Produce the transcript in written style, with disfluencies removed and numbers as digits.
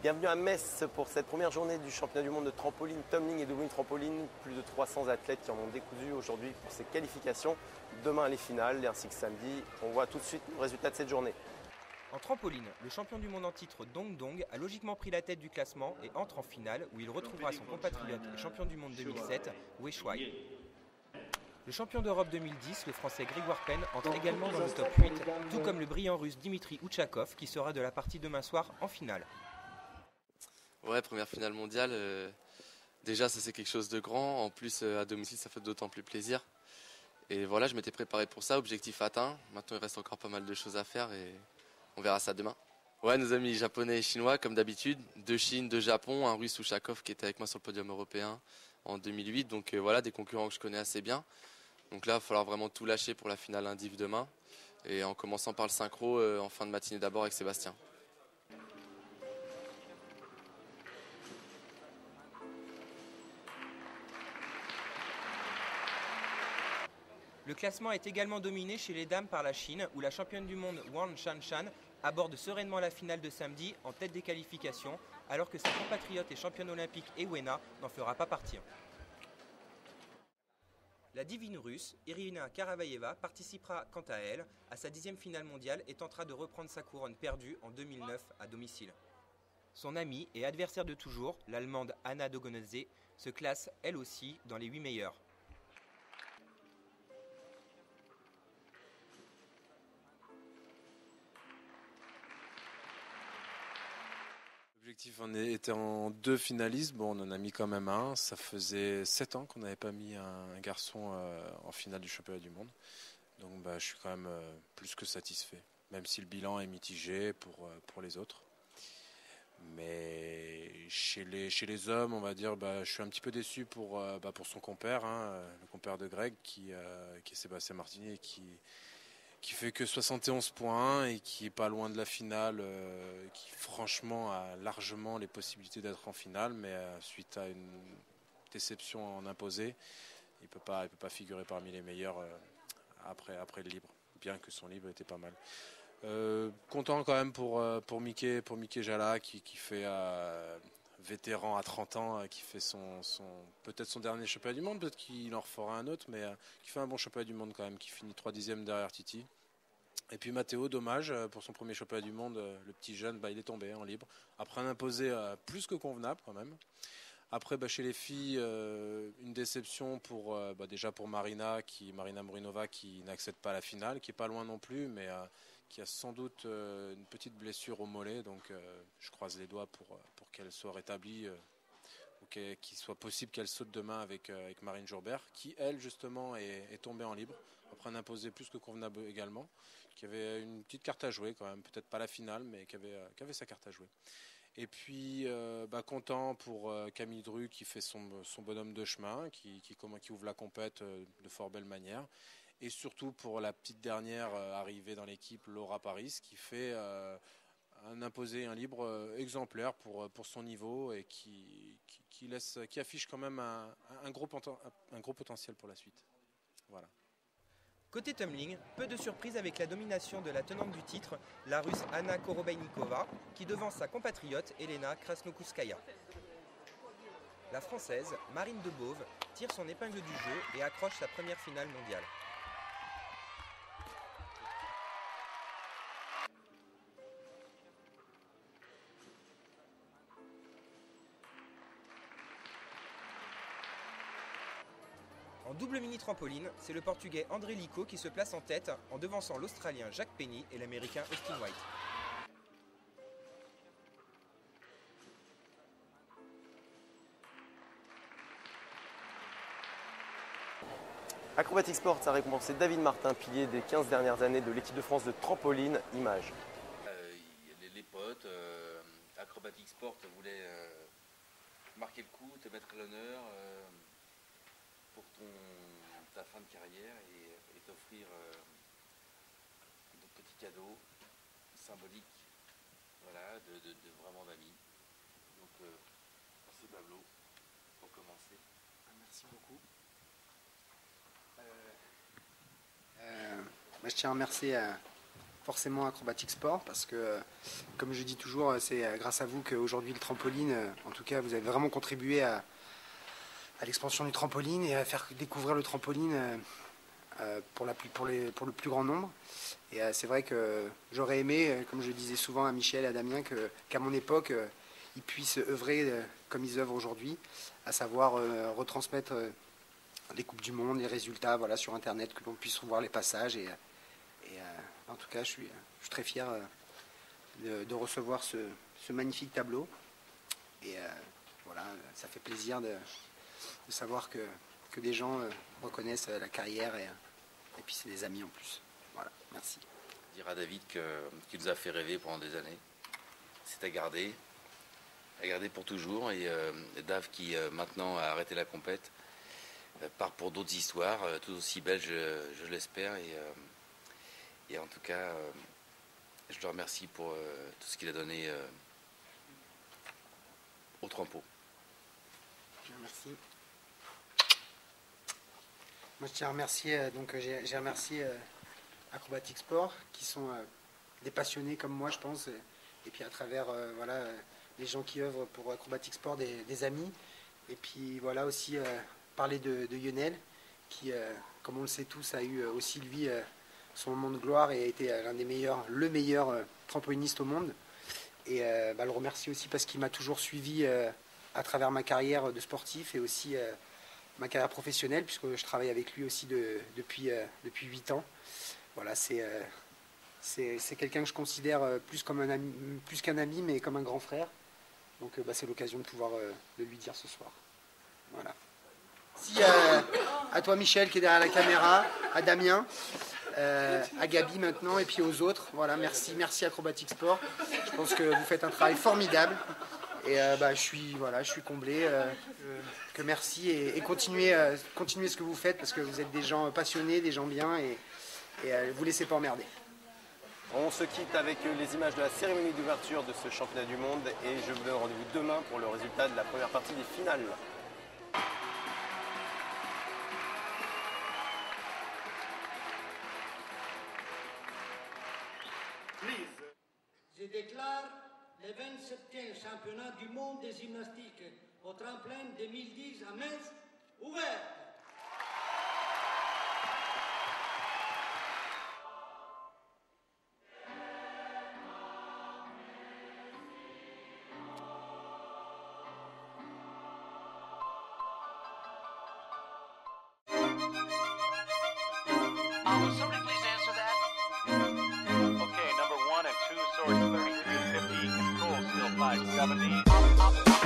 Bienvenue à Metz pour cette première journée du championnat du monde de trampoline, tumbling et de wing trampoline. Plus de 300 athlètes qui en ont décousu aujourd'hui pour ces qualifications. Demain les finales ainsi que samedi. On voit tout de suite le résultat de cette journée. En trampoline, le champion du monde en titre Dong Dong a logiquement pris la tête du classement et entre en finale où il retrouvera son compatriote et champion du monde 2007, Wei Shuai. Le champion d'Europe 2010, le français Grégoire Penn, entre également dans le top 8, tout comme le brillant russe Dimitri Ouchakov qui sera de la partie demain soir en finale. Ouais, première finale mondiale, déjà ça c'est quelque chose de grand, en plus à domicile ça fait d'autant plus plaisir. Et voilà, je m'étais préparé pour ça, objectif atteint, maintenant il reste encore pas mal de choses à faire et on verra ça demain. Ouais, nos amis japonais et chinois comme d'habitude, deux Chine, deux Japon, un russe Ouchakov qui était avec moi sur le podium européen en 2008, donc voilà, des concurrents que je connais assez bien. Donc là il va falloir vraiment tout lâcher pour la finale indiv demain, et en commençant par le synchro en fin de matinée d'abord avec Sébastien. Le classement est également dominé chez les dames par la Chine, où la championne du monde Wang Shanshan aborde sereinement la finale de samedi en tête des qualifications, alors que sa compatriote et championne olympique Ewena n'en fera pas partie. La divine russe, Irina Karavaeva, participera quant à elle à sa 10e finale mondiale et tentera de reprendre sa couronne perdue en 2009 à domicile. Son amie et adversaire de toujours, l'allemande Anna Dogonadze, se classe elle aussi dans les 8 meilleures. L'objectif était en 2 finalistes, bon on en a mis quand même un, ça faisait 7 ans qu'on n'avait pas mis un garçon en finale du championnat du monde, donc je suis quand même plus que satisfait, même si le bilan est mitigé pour les autres. Mais chez les hommes, on va dire, je suis un petit peu déçu pour son compère, le compère de Greg qui est Sébastien Martinier, qui fait que 71 points et qui est pas loin de la finale, qui franchement a largement les possibilités d'être en finale, mais suite à une déception en imposé, il peut pas figurer parmi les meilleurs après le libre, bien que son libre était pas mal. Content quand même pour Mickey Jala qui fait vétéran à 30 ans, qui fait peut-être son dernier championnat du monde, peut-être qu'il en refera un autre, mais qui fait un bon championnat du monde quand même, qui finit 3/10 derrière Titi. Et puis Mathéo, dommage, pour son premier championnat du monde, le petit jeune, il est tombé en libre, après un imposé plus que convenable quand même. Après, chez les filles, une déception déjà pour Marina Mourinova qui n'accède pas à la finale, qui est pas loin non plus, mais qui a sans doute une petite blessure au mollet, donc je croise les doigts pour qu'elle soit rétablie, ou qu'il soit possible qu'elle saute demain avec Marine Jourbert, qui elle justement est tombée en libre, après un imposé plus que convenable également, qui avait une petite carte à jouer quand même, peut-être pas la finale, mais qui avait sa carte à jouer. Et puis content pour Camille Dru qui fait son bonhomme de chemin, qui ouvre la compète de fort belle manière. Et surtout pour la petite dernière arrivée dans l'équipe, Laura Paris, qui fait un imposé, un libre exemplaire pour son niveau et qui affiche quand même un gros potentiel pour la suite. Voilà. Côté tumbling, peu de surprises avec la domination de la tenante du titre, la russe Anna Korobeinikova, qui devance sa compatriote Elena Krasnokouskaya. La française Marine Debove tire son épingle du jeu et accroche sa première finale mondiale. En double mini-trampoline, c'est le Portugais André Lico qui se place en tête en devançant l'Australien Jacques Penny et l'Américain Austin White. Acrobatic Sport a récompensé David Martin, pilier des 15 dernières années de l'équipe de France de trampoline. Image. Les potes, Acrobatic Sport voulait marquer le coup, te mettre à l'honneur pour ta fin de carrière et t'offrir de petits cadeaux symboliques, voilà, de vraiment d'amis. ce tableau pour commencer. Merci beaucoup. Je tiens à remercier forcément Acrobatic Sport parce que, comme je dis toujours, c'est grâce à vous qu'aujourd'hui le trampoline, en tout cas, vous avez vraiment contribué à l'expansion du trampoline et à faire découvrir le trampoline pour le plus grand nombre. Et c'est vrai que j'aurais aimé, comme je le disais souvent à Michel et à Damien, qu'à mon époque, ils puissent œuvrer comme ils œuvrent aujourd'hui, à savoir retransmettre les Coupes du Monde, les résultats sur Internet, que l'on puisse revoir les passages. Et en tout cas, je suis très fier de recevoir ce magnifique tableau. Et voilà, ça fait plaisir de savoir que des gens reconnaissent la carrière et puis c'est des amis en plus. Voilà, merci. Dire à David qu'il nous a fait rêver pendant des années. C'est à garder pour toujours. Et Dave qui maintenant a arrêté la compète part pour d'autres histoires, tout aussi belles, je l'espère. Et en tout cas, je le remercie pour tout ce qu'il a donné au trampo. Merci. Moi, je tiens à remercier, j'ai remercié Acrobatic Sport, qui sont des passionnés comme moi, je pense, et puis à travers les gens qui œuvrent pour Acrobatic Sport, des amis, et puis voilà aussi parler de Lionel, qui, comme on le sait tous, a eu aussi lui son moment de gloire et a été le meilleur trampoliniste au monde. Et le remercier aussi parce qu'il m'a toujours suivi à travers ma carrière de sportif et aussi ma carrière professionnelle, puisque je travaille avec lui aussi depuis 8 ans. Voilà, c'est quelqu'un que je considère plus qu'un ami, mais comme un grand frère. Donc c'est l'occasion de pouvoir le lui dire ce soir. Voilà. Merci à toi Michel qui est derrière la caméra, à Damien, à Gabi maintenant et puis aux autres. Voilà, merci Acrobatic Sport. Je pense que vous faites un travail formidable. Et je suis comblé. Que merci et continuez ce que vous faites parce que vous êtes des gens passionnés, des gens bien et vous laissez pas emmerder. On se quitte avec les images de la cérémonie d'ouverture de ce championnat du monde et je vous donne rendez-vous demain pour le résultat de la première partie des finales. Je déclare le 27e championnat du monde de gymnastique au tremplin 2010 à Metz ouvert. Will somebody please answer that? Okay, number 1 and 2, source 3350, control still 570.